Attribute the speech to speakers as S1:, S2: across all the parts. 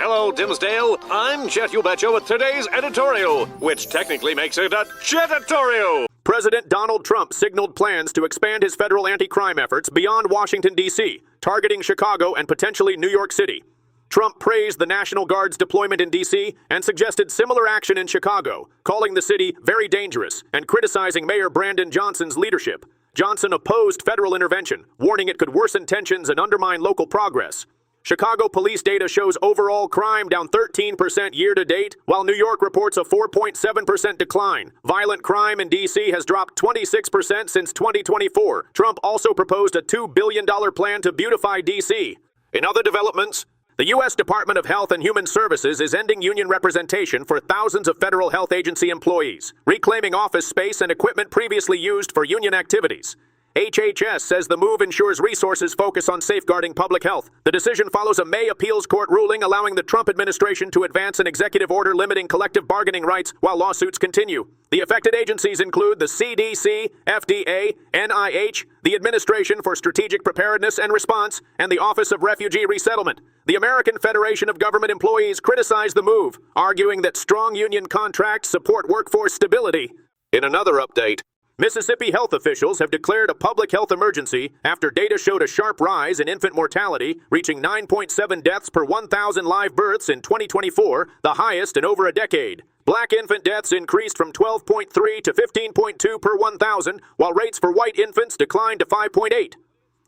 S1: Hello, Dimsdale. I'm Jet You Betcha with today's editorial, which technically makes it a Jetatorial.
S2: President Donald Trump signaled plans to expand his federal anti-crime efforts beyond Washington, D.C., targeting Chicago and potentially New York City. Trump praised the National Guard's deployment in D.C. and suggested similar action in Chicago, calling the city very dangerous and criticizing Mayor Brandon Johnson's leadership. Johnson opposed federal intervention, warning it could worsen tensions and undermine local progress. Chicago police data shows overall crime down 13% year-to-date, while New York reports a 4.7% decline. Violent crime in D.C. has dropped 26% since 2024. Trump also proposed a $2 billion plan to beautify D.C. In other developments, the U.S. Department of Health and Human Services is ending union representation for thousands of federal health agency employees, reclaiming office space and equipment previously used for union activities. HHS says the move ensures resources focus on safeguarding public health. The decision follows a May appeals court ruling allowing the Trump administration to advance an executive order limiting collective bargaining rights while lawsuits continue. The affected agencies include the CDC, FDA, NIH, the Administration for Strategic Preparedness and Response, and the Office of Refugee Resettlement. The American Federation of Government Employees criticized the move, arguing that strong union contracts support workforce stability. In another update, Mississippi health officials have declared a public health emergency after data showed a sharp rise in infant mortality, reaching 9.7 deaths per 1,000 live births in 2024, the highest in over a decade. Black infant deaths increased from 12.3 to 15.2 per 1,000, while rates for white infants declined to 5.8.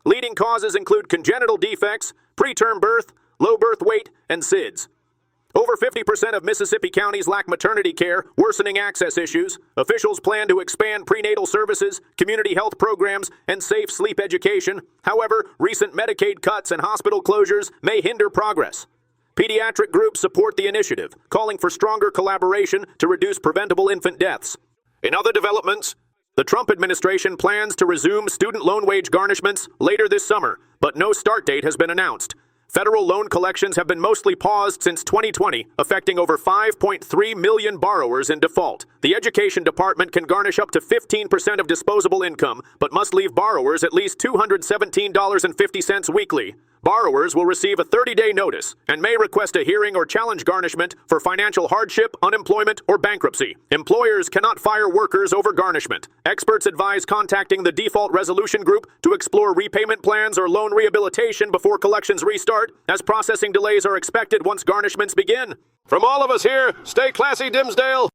S2: Leading causes include congenital defects, preterm birth, low birth weight, and SIDS. Over 50% of Mississippi counties lack maternity care, worsening access issues. Officials plan to expand prenatal services, community health programs, and safe sleep education. However, recent Medicaid cuts and hospital closures may hinder progress. Pediatric groups support the initiative, calling for stronger collaboration to reduce preventable infant deaths. In other developments, the Trump administration plans to resume student loan wage garnishments later this summer, but no start date has been announced. Federal loan collections have been mostly paused since 2020, affecting over 5.3 million borrowers in default. The Education Department can garnish up to 15% of disposable income, but must leave borrowers at least $217.50 weekly. Borrowers will receive a 30-day notice and may request a hearing or challenge garnishment for financial hardship, unemployment, or bankruptcy. Employers cannot fire workers over garnishment. Experts advise contacting the Default Resolution Group to explore repayment plans or loan rehabilitation before collections restart, as processing delays are expected once garnishments begin. From all of us here, stay classy, Dimsdale.